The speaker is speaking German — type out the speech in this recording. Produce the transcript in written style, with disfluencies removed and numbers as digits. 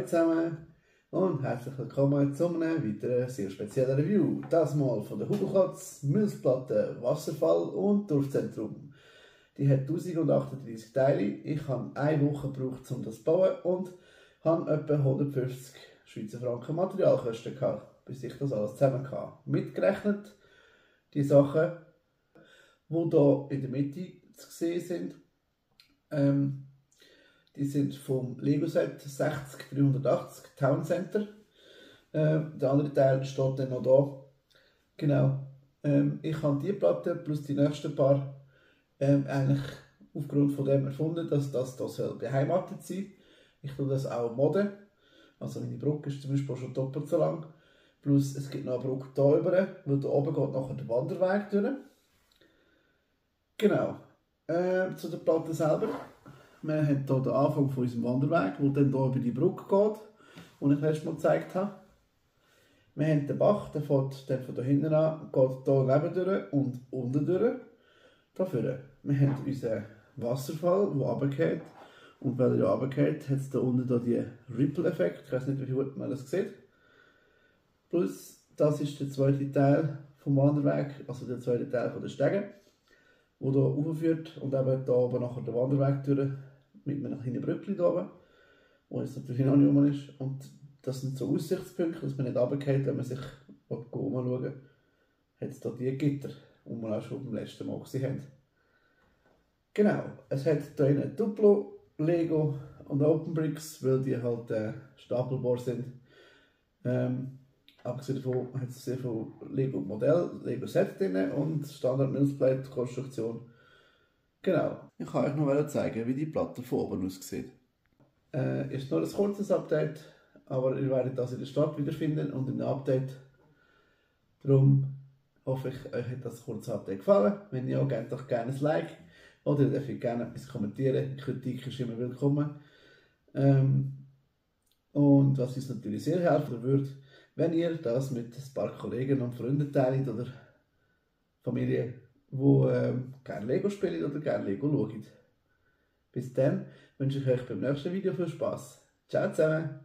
zusammen und herzlich willkommen zu einem weiteren sehr speziellen Review. Das mal von der Hugo Kotz Milzplatte Wasserfall und Dorfzentrum. Die hat 1038 Teile. Ich habe eine Woche gebraucht, um das zu bauen und habe etwa 150 Schweizer Franken Materialkosten gehabt, bis ich das alles zusammen hatte. Mitgerechnet die Sachen, die hier in der Mitte zu sehen sind. Die sind vom Lego Set 60380 Town Center. Der andere Teil steht dann noch da. Genau. Ich habe diese Platte plus die nächsten paar eigentlich aufgrund von dem erfunden, dass das hier beheimatet sein soll. Ich tue das auch modden. Also meine Brücke ist zum Beispiel schon doppelt so lang. Plus es gibt noch eine Brücke hier rüber, weil da oben geht nachher der Wanderweg durch. Genau. Zu der Platte selber. Wir haben hier den Anfang von unserem Wanderweg, der dann hier über die Brücke geht, die ich letztes Mal gezeigt habe. Wir haben den Bach, der fährt dann von hier hinten an, geht hier neben durch und unten durch. Dafür. Wir haben unseren Wasserfall, der runtergeht. Und weil er runtergeht, hat es hier unten die Ripple-Effekt. Ich weiß nicht, wie gut man das sieht. Plus, das ist der zweite Teil vom Wanderweg, also der zweite Teil von der Stege, der hier raufführt und eben hier oben nachher den Wanderweg durch mit einem kleinen Brückchen hier oben, wo jetzt natürlich noch nicht rum ist. Und das sind so Aussichtspunkte, dass man nicht runtergeht, wenn man sich umschauen will, hat es hier die Gitter, die wir auch schon beim letzten Mal gesehen haben. Genau, es hat hier einen Duplo, Lego und Open Bricks, weil die halt stapelbar sind. Abgesehen davon hat es sehr viel Lego Modell, Lego Set drin und Standard Milzplate Konstruktion. Genau. Ich kann euch noch zeigen, wie die Platte von oben aussieht. Ist nur ein kurzes Update, aber ihr werdet das in der Stadt wiederfinden und in dem Update. Darum hoffe ich, euch hat das kurze Update gefallen. Wenn ja, gebt doch gerne ein Like oder ihr dürft gerne etwas kommentieren. Kritik ist immer willkommen. Und was uns natürlich sehr helfen würde, wenn ihr das mit ein paar Kollegen und Freunden teilt oder Familie, die gerne Lego spielen oder gerne Lego schauen. Bis dann wünsche ich euch beim nächsten Video viel Spaß. Ciao zusammen!